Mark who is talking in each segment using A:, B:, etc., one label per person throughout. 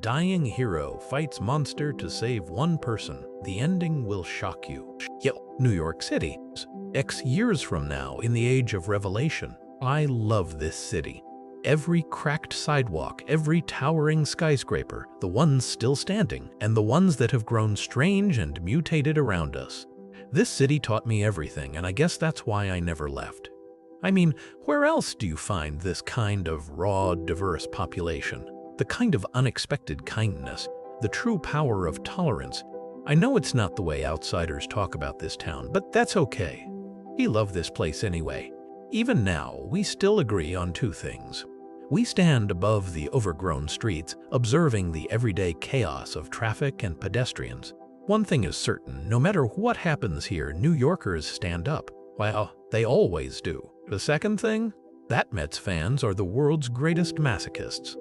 A: dying hero fights monster to save one person. The ending will shock you. New York City. X years from now, in the age of revelation. I love this city. Every cracked sidewalk, every towering skyscraper, the ones still standing, and the ones that have grown strange and mutated around us. This city taught me everything, and I guess that's why I never left. I mean, where else do you find this kind of raw, diverse population? The kind of unexpected kindness, the true power of tolerance. I know it's not the way outsiders talk about this town, but that's okay. We love this place anyway. Even now, we still agree on two things. We stand above the overgrown streets, observing the everyday chaos of traffic and pedestrians. One thing is certain, no matter what happens here, New Yorkers stand up. Well, they always do. The second thing? That Mets fans are the world's greatest masochists.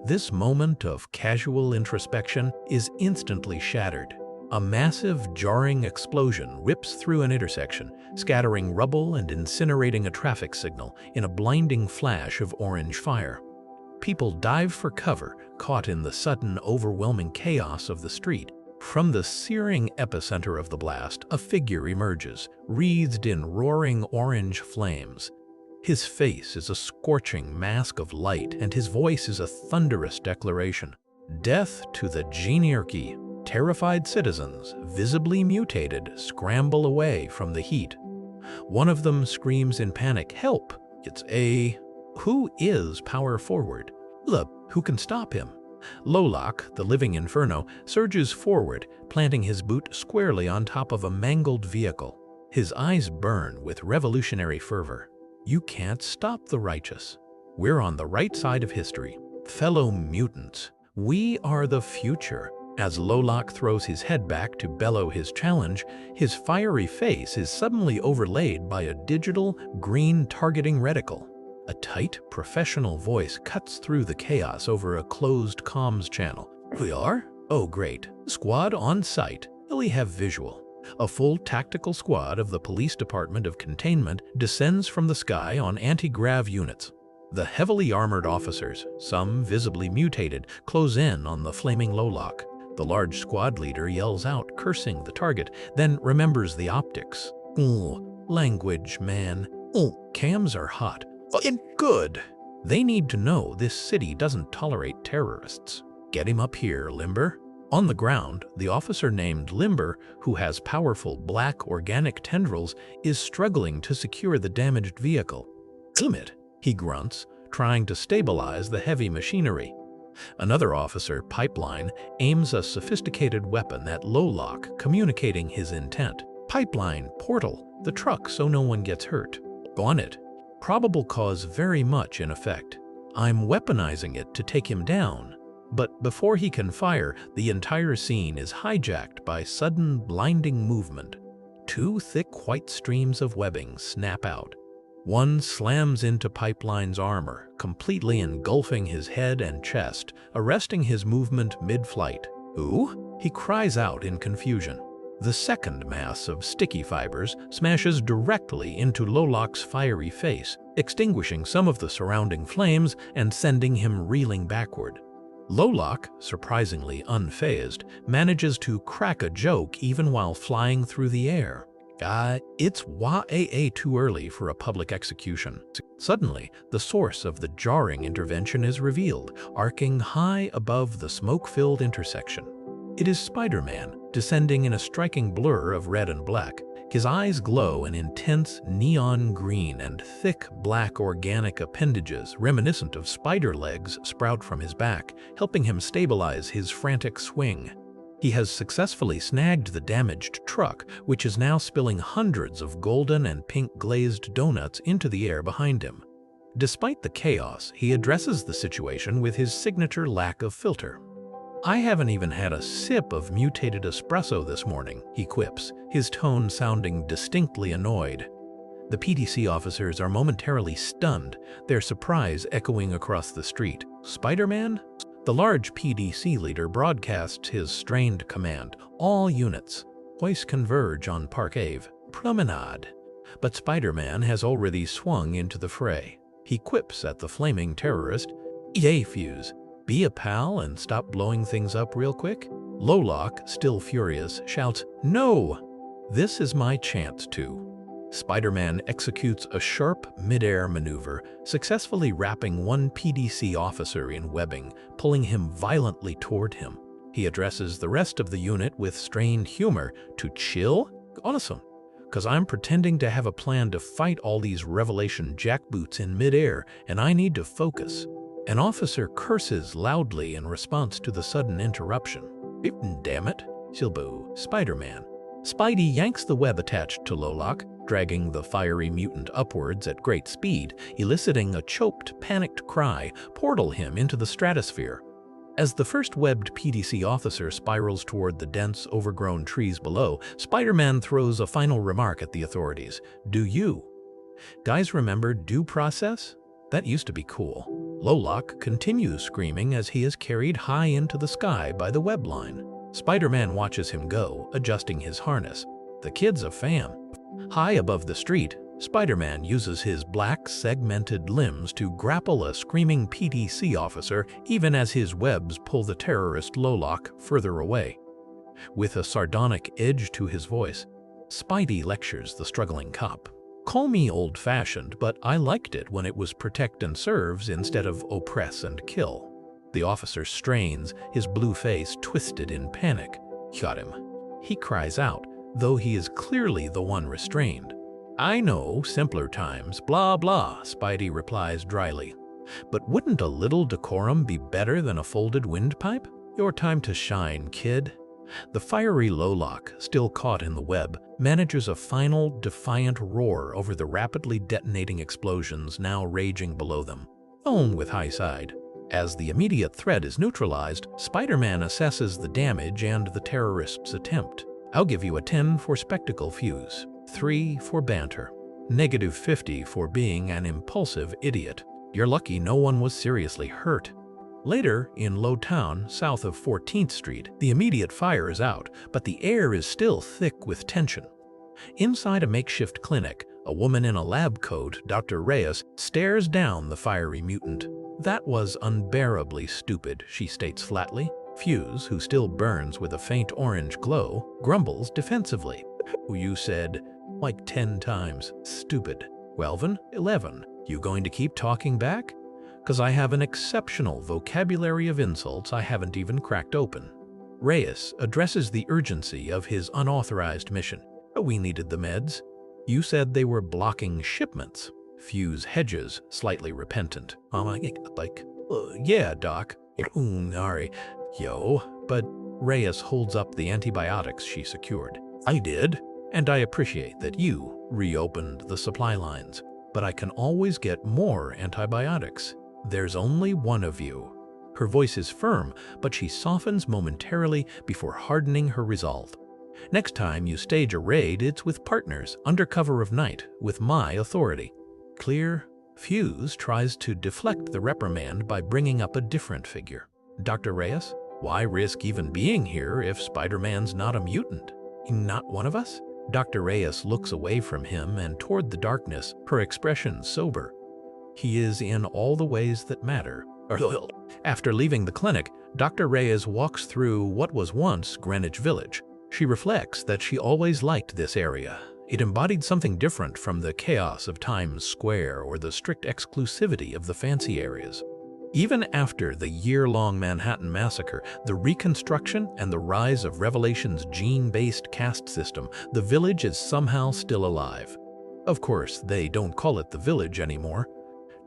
A: This moment of casual introspection is instantly shattered. A massive, jarring explosion rips through an intersection, scattering rubble and incinerating a traffic signal in a blinding flash of orange fire. People dive for cover, caught in the sudden, overwhelming chaos of the street. From the searing epicenter of the blast, a figure emerges, wreathed in roaring orange flames. His face is a scorching mask of light, and his voice is a thunderous declaration. Death to the Geniarchy. Terrified citizens, visibly mutated, scramble away from the heat. One of them screams in panic, "Help! It's a..." Who is power forward? Who can stop him? Lolak, the living inferno, surges forward, planting his boot squarely on top of a mangled vehicle. His eyes burn with revolutionary fervor. You can't stop the righteous. We're on the right side of history. Fellow mutants, we are the future. As Lolak throws his head back to bellow his challenge, his fiery face is suddenly overlaid by a digital, green targeting reticle. A tight, professional voice cuts through the chaos over a closed comms channel. We are? Oh great. Squad on site. We have visual. A full tactical squad of the Police Department of Containment descends from the sky on anti-grav units. The heavily armored officers, some visibly mutated, close in on the flaming Lolak. The large squad leader yells out, cursing the target, then remembers the optics. Language, man. Cams are hot. Good. They need to know this city doesn't tolerate terrorists. Get him up here, Limber. On the ground, the officer named Limber, who has powerful black organic tendrils, is struggling to secure the damaged vehicle. It, he grunts, trying to stabilize the heavy machinery. Another officer, Pipeline, aims a sophisticated weapon at Lolak, communicating his intent. Pipeline, portal, the truck so no one gets hurt. On it. Probable cause very much in effect. I'm weaponizing it to take him down. But before he can fire, the entire scene is hijacked by sudden, blinding movement. Two thick white streams of webbing snap out. One slams into Pipeline's armor, completely engulfing his head and chest, arresting his movement mid-flight. Ooh? He cries out in confusion. The second mass of sticky fibers smashes directly into Lolak's fiery face, extinguishing some of the surrounding flames and sending him reeling backward. Lolak, surprisingly unfazed, manages to crack a joke even while flying through the air. It's way too early for a public execution. Suddenly, the source of the jarring intervention is revealed, arcing high above the smoke-filled intersection. It is Spider-Man, descending in a striking blur of red and black. His eyes glow an intense neon green, and thick black organic appendages reminiscent of spider legs sprout from his back, helping him stabilize his frantic swing. He has successfully snagged the damaged truck, which is now spilling hundreds of golden and pink glazed donuts into the air behind him. Despite the chaos, he addresses the situation with his signature lack of filter. I haven't even had a sip of mutated espresso this morning, he quips, his tone sounding distinctly annoyed. The PDC officers are momentarily stunned, their surprise echoing across the street. Spider-Man? The large PDC leader broadcasts his strained command. All units, hoist converge on Park Ave, Promenade. But Spider-Man has already swung into the fray. He quips at the flaming terrorist, "Yay, Fuse. Be a pal and stop blowing things up real quick? Lolock, still furious, shouts, "No! This is my chance to." Spider-Man executes a sharp mid-air maneuver, successfully wrapping one PDC officer in webbing, pulling him violently toward him. He addresses the rest of the unit with strained humor. To chill? Awesome. 'Cause I'm pretending to have a plan to fight all these Revelation jackboots in mid-air, and I need to focus. An officer curses loudly in response to the sudden interruption. Damn it, Silbo, Spider-Man. Spidey yanks the web attached to Lolock, dragging the fiery mutant upwards at great speed, eliciting a choked, panicked cry, portal him into the stratosphere. As the first webbed PDC officer spirals toward the dense, overgrown trees below, Spider-Man throws a final remark at the authorities. Do you guys remember due process? That used to be cool. Lolock continues screaming as he is carried high into the sky by the web line. Spider-Man watches him go, adjusting his harness. The kid's a fan. High above the street, Spider-Man uses his black, segmented limbs to grapple a screaming PDC officer even as his webs pull the terrorist Lolock further away. With a sardonic edge to his voice, Spidey lectures the struggling cop. Call me old-fashioned, but I liked it when it was protect and serves instead of oppress and kill. The officer strains, his blue face twisted in panic. Got him. He cries out, though he is clearly the one restrained. I know, simpler times, blah blah, Spidey replies dryly. But wouldn't a little decorum be better than a folded windpipe? Your time to shine, kid. The fiery Lolock, still caught in the web, manages a final, defiant roar over the rapidly detonating explosions now raging below them. Own with high side. As the immediate threat is neutralized, Spider-Man assesses the damage and the terrorist's attempt. I'll give you a 10 for spectacle, Fuse, 3 for banter, -50 for being an impulsive idiot. You're lucky no one was seriously hurt. Later, in Lowtown, south of 14th Street, the immediate fire is out, but the air is still thick with tension. Inside a makeshift clinic, a woman in a lab coat, Dr. Reyes, stares down the fiery mutant. That was unbearably stupid, she states flatly. Fuse, who still burns with a faint orange glow, grumbles defensively. You said, like 10 times, stupid. Welvin, 11. You going to keep talking back? 'Cause I have an exceptional vocabulary of insults I haven't even cracked open. Reyes addresses the urgency of his unauthorized mission. We needed the meds. You said they were blocking shipments. Fuse hedges, slightly repentant. Yeah, Doc. Sorry. But Reyes holds up the antibiotics she secured. I did, and I appreciate that you reopened the supply lines. But I can always get more antibiotics. There's only one of you. Her voice is firm, but she softens momentarily before hardening her resolve. Next time you stage a raid, it's with partners, under cover of night, with my authority. Clear? Fuse tries to deflect the reprimand by bringing up a different figure. Dr. Reyes, why risk even being here if Spider-Man's not a mutant? Not one of us? Dr. Reyes looks away from him and toward the darkness, her expression sober. He is in all the ways that matter. After leaving the clinic, Dr. Reyes walks through what was once Greenwich Village. She reflects that she always liked this area. It embodied something different from the chaos of Times Square or the strict exclusivity of the fancy areas. Even after the year-long Manhattan Massacre, the reconstruction and the rise of Revelation's gene-based caste system, the village is somehow still alive. Of course, they don't call it the village anymore.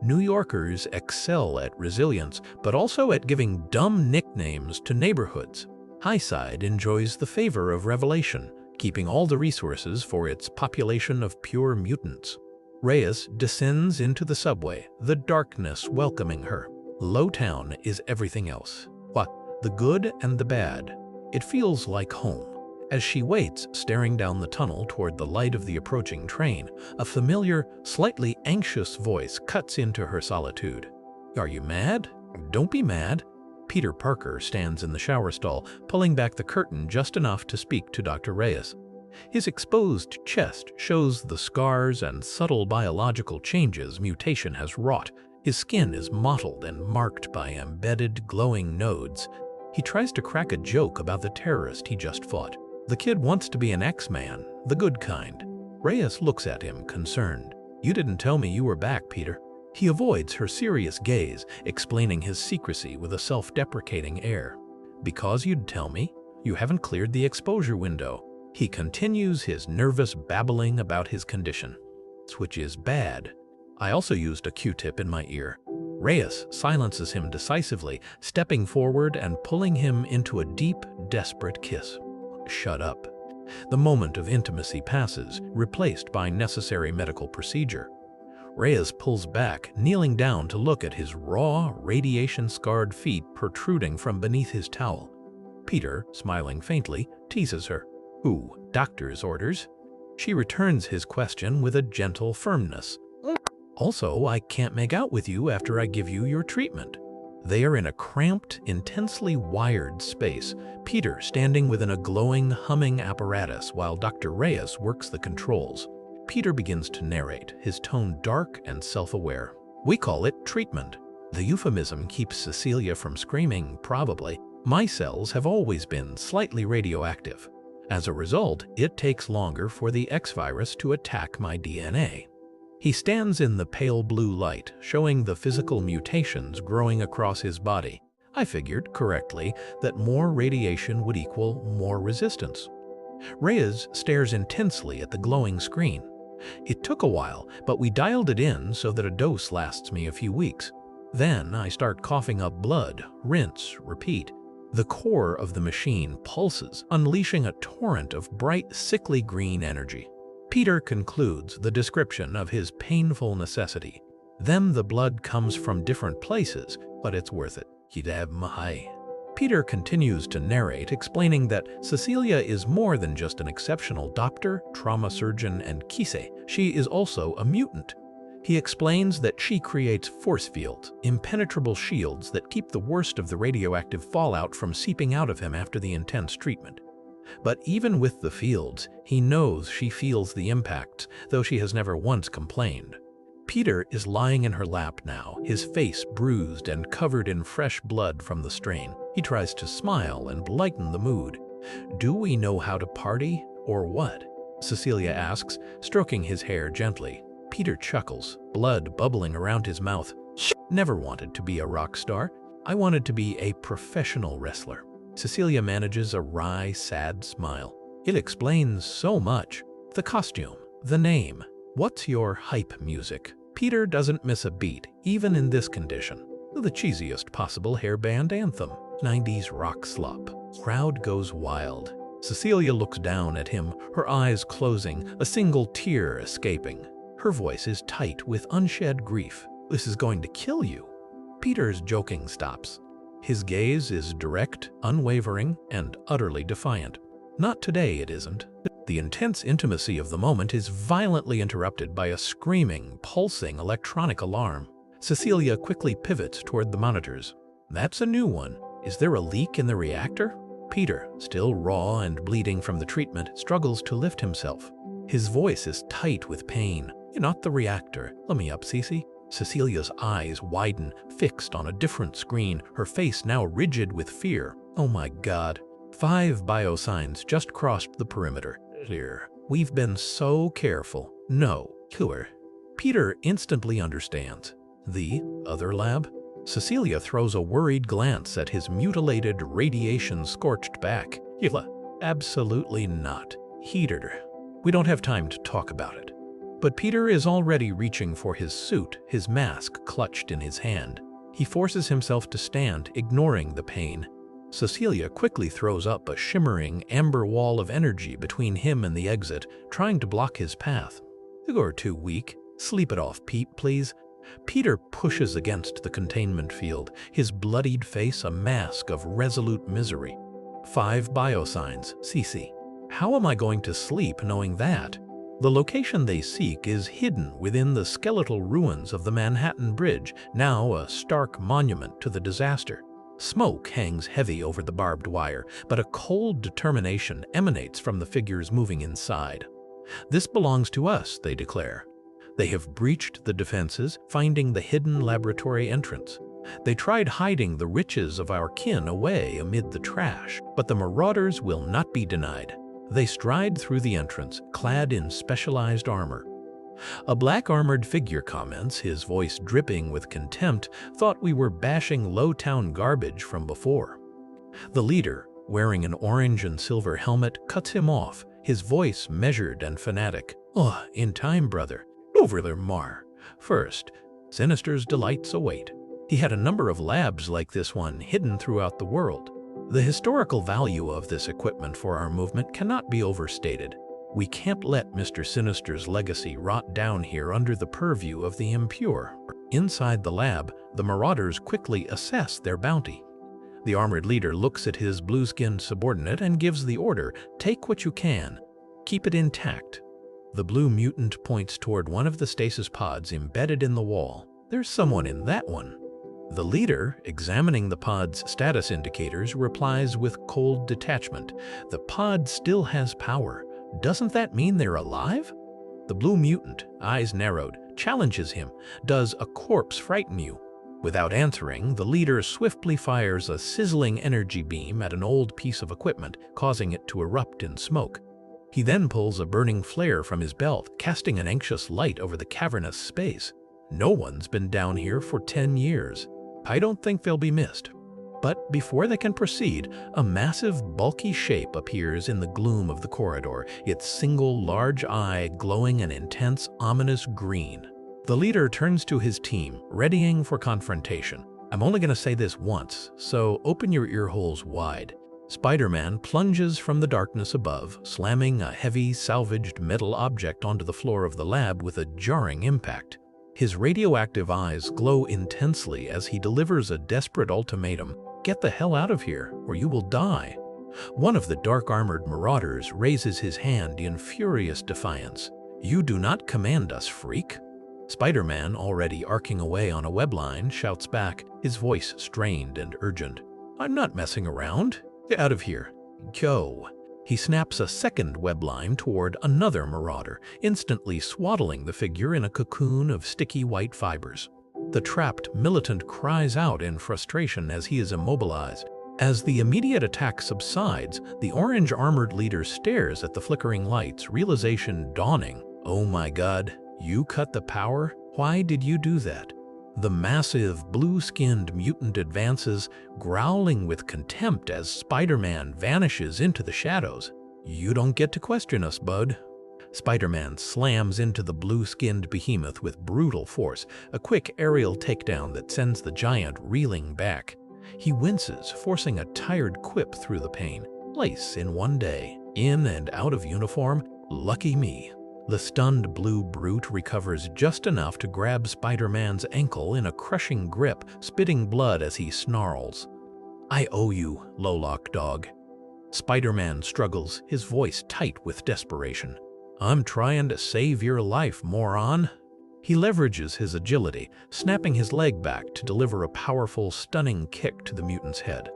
A: New Yorkers excel at resilience, but also at giving dumb nicknames to neighborhoods. Highside enjoys the favor of Revelation, keeping all the resources for its population of pure mutants. Reyes descends into the subway, the darkness welcoming her. Lowtown is everything else. What? The good and the bad. It feels like home. As she waits, staring down the tunnel toward the light of the approaching train, a familiar, slightly anxious voice cuts into her solitude. Are you mad? Don't be mad. Peter Parker stands in the shower stall, pulling back the curtain just enough to speak to Dr. Reyes. His exposed chest shows the scars and subtle biological changes mutation has wrought. His skin is mottled and marked by embedded, glowing nodes. He tries to crack a joke about the terrorist he just fought. The kid wants to be an X-Man, the good kind. Reyes looks at him, concerned. "You didn't tell me you were back, Peter." He avoids her serious gaze, explaining his secrecy with a self-deprecating air. "Because you'd tell me, you haven't cleared the exposure window." He continues his nervous babbling about his condition, which is bad. I also used a Q-tip in my ear. Reyes silences him decisively, stepping forward and pulling him into a deep, desperate kiss. "Shut up." The moment of intimacy passes, replaced by necessary medical procedure. Reyes pulls back, kneeling down to look at his raw, radiation-scarred feet protruding from beneath his towel. Peter, smiling faintly, teases her. "Ooh, doctor's orders?" She returns his question with a gentle firmness. "Also, I can't make out with you after I give you your treatment." They are in a cramped, intensely wired space, Peter standing within a glowing, humming apparatus while Dr. Reyes works the controls. Peter begins to narrate, his tone dark and self-aware. "We call it treatment. The euphemism keeps Cecilia from screaming, probably. My cells have always been slightly radioactive. As a result, it takes longer for the X-virus to attack my DNA." He stands in the pale blue light, showing the physical mutations growing across his body. I figured, correctly, that more radiation would equal more resistance. Reyes stares intensely at the glowing screen. "It took a while, but we dialed it in so that a dose lasts me a few weeks. Then I start coughing up blood, rinse, repeat. The core of the machine pulses, unleashing a torrent of bright, sickly green energy." Peter concludes the description of his painful necessity. "Then the blood comes from different places, but it's worth it." Peter continues to narrate, explaining that Cecilia is more than just an exceptional doctor, trauma surgeon, and kise. She is also a mutant. He explains that she creates force fields, impenetrable shields that keep the worst of the radioactive fallout from seeping out of him after the intense treatment. But even with the fields, he knows she feels the impacts, though she has never once complained. Peter is lying in her lap now, his face bruised and covered in fresh blood from the strain. He tries to smile and lighten the mood. "Do we know how to party, or what?" Cecilia asks, stroking his hair gently. Peter chuckles, blood bubbling around his mouth. "Never wanted to be a rock star. I wanted to be a professional wrestler." Cecilia manages a wry, sad smile. "It explains so much. The costume, the name. What's your hype music?" Peter doesn't miss a beat, even in this condition. The cheesiest possible hairband anthem. 90s rock slop. Crowd goes wild. Cecilia looks down at him, her eyes closing, a single tear escaping. Her voice is tight with unshed grief. "This is going to kill you." Peter's joking stops. His gaze is direct, unwavering, and utterly defiant. "Not today, it isn't." The intense intimacy of the moment is violently interrupted by a screaming, pulsing electronic alarm. Cecilia quickly pivots toward the monitors. "That's a new one. Is there a leak in the reactor?" Peter, still raw and bleeding from the treatment, struggles to lift himself. His voice is tight with pain. "You're not the reactor. Let me up, Cece." Cecilia's eyes widen, fixed on a different screen, her face now rigid with fear. "Oh my God." 5 biosigns just crossed the perimeter. "Clear. We've been so careful." "No, killer." Peter instantly understands. "The other lab?" Cecilia throws a worried glance at his mutilated, radiation-scorched back. "Absolutely not. Heater. We don't have time to talk about it." But Peter is already reaching for his suit, his mask clutched in his hand. He forces himself to stand, ignoring the pain. Cecilia quickly throws up a shimmering, amber wall of energy between him and the exit, trying to block his path. "You're too weak. Sleep it off, Pete, please." Peter pushes against the containment field, his bloodied face a mask of resolute misery. 5 biosigns, CC. How am I going to sleep knowing that? The location they seek is hidden within the skeletal ruins of the Manhattan Bridge, now a stark monument to the disaster. Smoke hangs heavy over the barbed wire, but a cold determination emanates from the figures moving inside. "This belongs to us," they declare. They have breached the defenses, finding the hidden laboratory entrance. They tried hiding the riches of our kin away amid the trash, but the marauders will not be denied. They stride through the entrance, clad in specialized armor. A black-armored figure comments, his voice dripping with contempt, thought we were bashing low-town garbage from before. The leader, wearing an orange and silver helmet, cuts him off, his voice measured and fanatic. "Oh, in time, brother. Over there, Mar. First, Sinister's delights await." He had a number of labs like this one hidden throughout the world. The historical value of this equipment for our movement cannot be overstated. We can't let Mr. Sinister's legacy rot down here under the purview of the impure. Inside the lab, the marauders quickly assess their bounty. The armored leader looks at his blue-skinned subordinate and gives the order, "Take what you can. Keep it intact." The blue mutant points toward one of the stasis pods embedded in the wall. "There's someone in that one." The leader, examining the pod's status indicators, replies with cold detachment. "The pod still has power. Doesn't that mean they're alive?" The blue mutant, eyes narrowed, challenges him. "Does a corpse frighten you?" Without answering, the leader swiftly fires a sizzling energy beam at an old piece of equipment, causing it to erupt in smoke. He then pulls a burning flare from his belt, casting an anxious light over the cavernous space. No one's been down here for 10 years. I don't think they'll be missed. But before they can proceed, a massive, bulky shape appears in the gloom of the corridor, its single large eye glowing an intense, ominous green. The leader turns to his team, readying for confrontation. "I'm only going to say this once, so open your ear holes wide." Spider-Man plunges from the darkness above, slamming a heavy, salvaged metal object onto the floor of the lab with a jarring impact. His radioactive eyes glow intensely as he delivers a desperate ultimatum. "Get the hell out of here, or you will die." One of the dark-armored marauders raises his hand in furious defiance. "You do not command us, freak." Spider-Man, already arcing away on a webline, shouts back, his voice strained and urgent. "I'm not messing around. Get out of here. Go." He snaps a second webline toward another marauder, instantly swaddling the figure in a cocoon of sticky white fibers. The trapped militant cries out in frustration as he is immobilized. As the immediate attack subsides, the orange-armored leader stares at the flickering lights, realization dawning. "Oh my God, you cut the power? Why did you do that?" The massive, blue-skinned mutant advances, growling with contempt as Spider-Man vanishes into the shadows. "You don't get to question us, bud." Spider-Man slams into the blue-skinned behemoth with brutal force, a quick aerial takedown that sends the giant reeling back. He winces, forcing a tired quip through the pain. "Place in one day, in and out of uniform, lucky me." The stunned blue brute recovers just enough to grab Spider-Man's ankle in a crushing grip, spitting blood as he snarls. "I owe you, Lowlock dog." Spider-Man struggles, his voice tight with desperation. "I'm trying to save your life, moron." He leverages his agility, snapping his leg back to deliver a powerful, stunning kick to the mutant's head.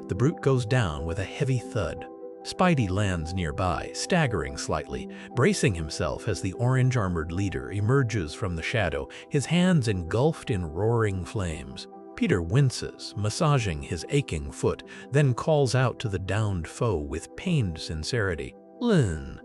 A: The brute goes down with a heavy thud. Spidey lands nearby, staggering slightly, bracing himself as the orange-armored leader emerges from the shadow, his hands engulfed in roaring flames. Peter winces, massaging his aching foot, then calls out to the downed foe with pained sincerity. "Lynn,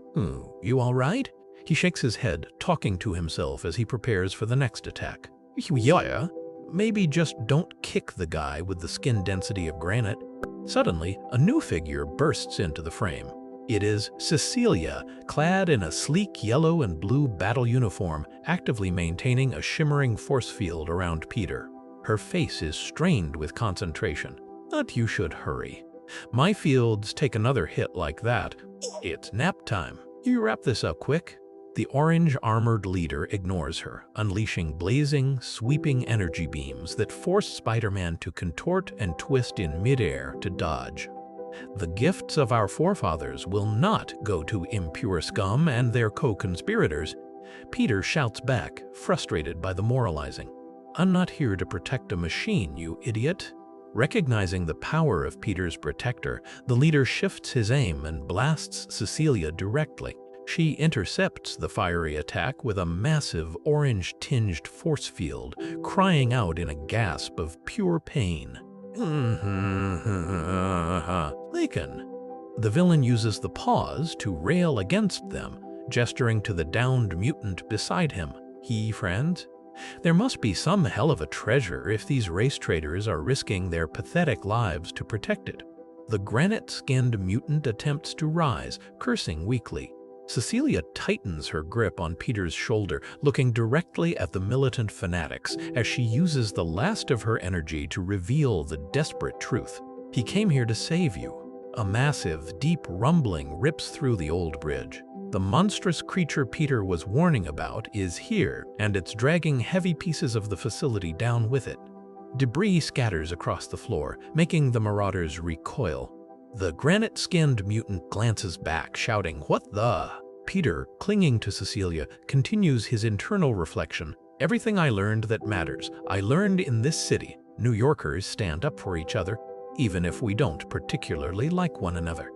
A: you all right?" He shakes his head, talking to himself as he prepares for the next attack. "Yeah, maybe just don't kick the guy with the skin density of granite." Suddenly, a new figure bursts into the frame. It is Cecilia, clad in a sleek yellow and blue battle uniform, actively maintaining a shimmering force field around Peter. Her face is strained with concentration. "But you should hurry. My fields take another hit like that. It's nap time. You wrap this up quick." The orange-armored leader ignores her, unleashing blazing, sweeping energy beams that force Spider-Man to contort and twist in midair to dodge. The gifts of our forefathers will not go to impure scum and their co-conspirators. Peter shouts back, frustrated by the moralizing. "I'm not here to protect a machine, you idiot." Recognizing the power of Peter's protector, the leader shifts his aim and blasts Cecilia directly. She intercepts the fiery attack with a massive orange-tinged force field, crying out in a gasp of pure pain. Lacan. The villain uses the pause to rail against them, gesturing to the downed mutant beside him. Friends? There must be some hell of a treasure if these race traders are risking their pathetic lives to protect it. The granite-skinned mutant attempts to rise, cursing weakly. Cecilia tightens her grip on Peter's shoulder, looking directly at the militant fanatics as she uses the last of her energy to reveal the desperate truth. He came here to save you. A massive, deep rumbling rips through the old bridge. The monstrous creature Peter was warning about is here, and it's dragging heavy pieces of the facility down with it. Debris scatters across the floor, making the marauders recoil. The granite-skinned mutant glances back, shouting, "What the?" Peter, clinging to Cecilia, continues his internal reflection. "Everything I learned that matters, I learned in this city. New Yorkers stand up for each other, even if we don't particularly like one another."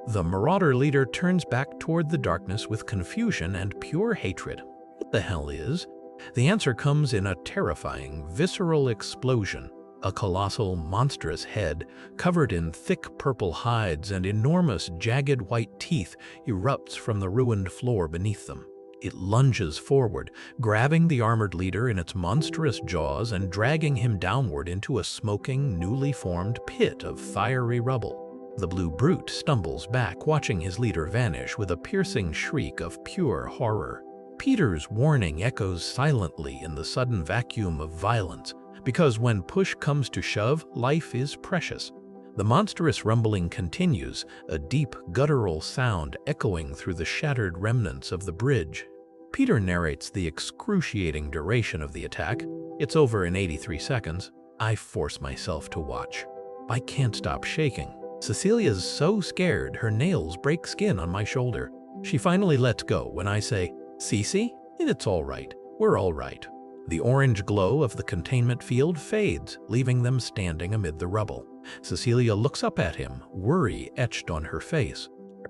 A: The marauder leader turns back toward the darkness with confusion and pure hatred. What the hell is? The answer comes in a terrifying, visceral explosion. A colossal, monstrous head, covered in thick purple hides and enormous, jagged white teeth, erupts from the ruined floor beneath them. It lunges forward, grabbing the armored leader in its monstrous jaws and dragging him downward into a smoking, newly formed pit of fiery rubble. The blue brute stumbles back, watching his leader vanish with a piercing shriek of pure horror. Peter's warning echoes silently in the sudden vacuum of violence, because when push comes to shove, life is precious. The monstrous rumbling continues, a deep, guttural sound echoing through the shattered remnants of the bridge. Peter narrates the excruciating duration of the attack. It's over in 83 seconds. I force myself to watch. I can't stop shaking. Cecilia's so scared her nails break skin on my shoulder. She finally lets go when I say, "Cece, it's all right. We're all right." The orange glow of the containment field fades, leaving them standing amid the rubble. Cecilia looks up at him, worry etched on her face.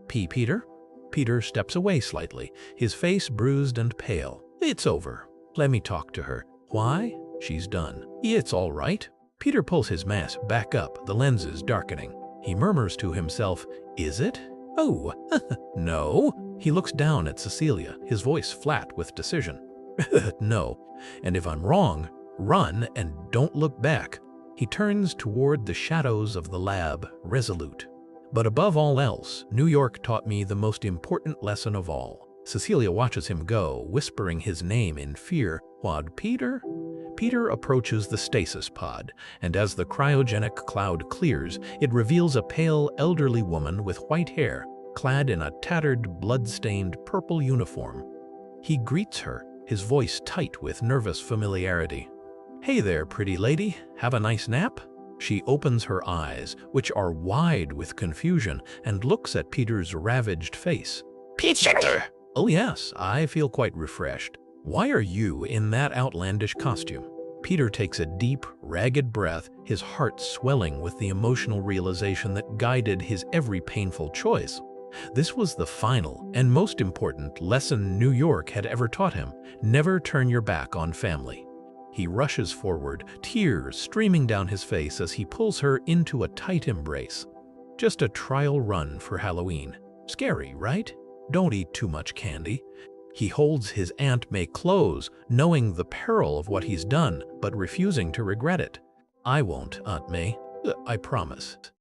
A: Peter? Peter steps away slightly, his face bruised and pale. "It's over. Let me talk to her." "Why?" "She's done." "It's all right." Peter pulls his mask back up, the lenses darkening. He murmurs to himself, "Is it?" "Oh, no." He looks down at Cecilia, his voice flat with decision. "No. And if I'm wrong, run and don't look back." He turns toward the shadows of the lab, resolute. But above all else, New York taught me the most important lesson of all. Cecilia watches him go, whispering his name in fear. "What, Peter?" Peter approaches the stasis pod, and as the cryogenic cloud clears, it reveals a pale, elderly woman with white hair, clad in a tattered, blood-stained purple uniform. He greets her, his voice tight with nervous familiarity. "Hey there, pretty lady. Have a nice nap?" She opens her eyes, which are wide with confusion, and looks at Peter's ravaged face. "Peter!" "Oh yes, I feel quite refreshed. Why are you in that outlandish costume?" Peter takes a deep, ragged breath, his heart swelling with the emotional realization that guided his every painful choice. This was the final and most important lesson New York had ever taught him: never turn your back on family. He rushes forward, tears streaming down his face as he pulls her into a tight embrace. Just a trial run for Halloween. Scary, right? Don't eat too much candy. He holds his Aunt May close, knowing the peril of what he's done, but refusing to regret it. "I won't, Aunt May. I promise."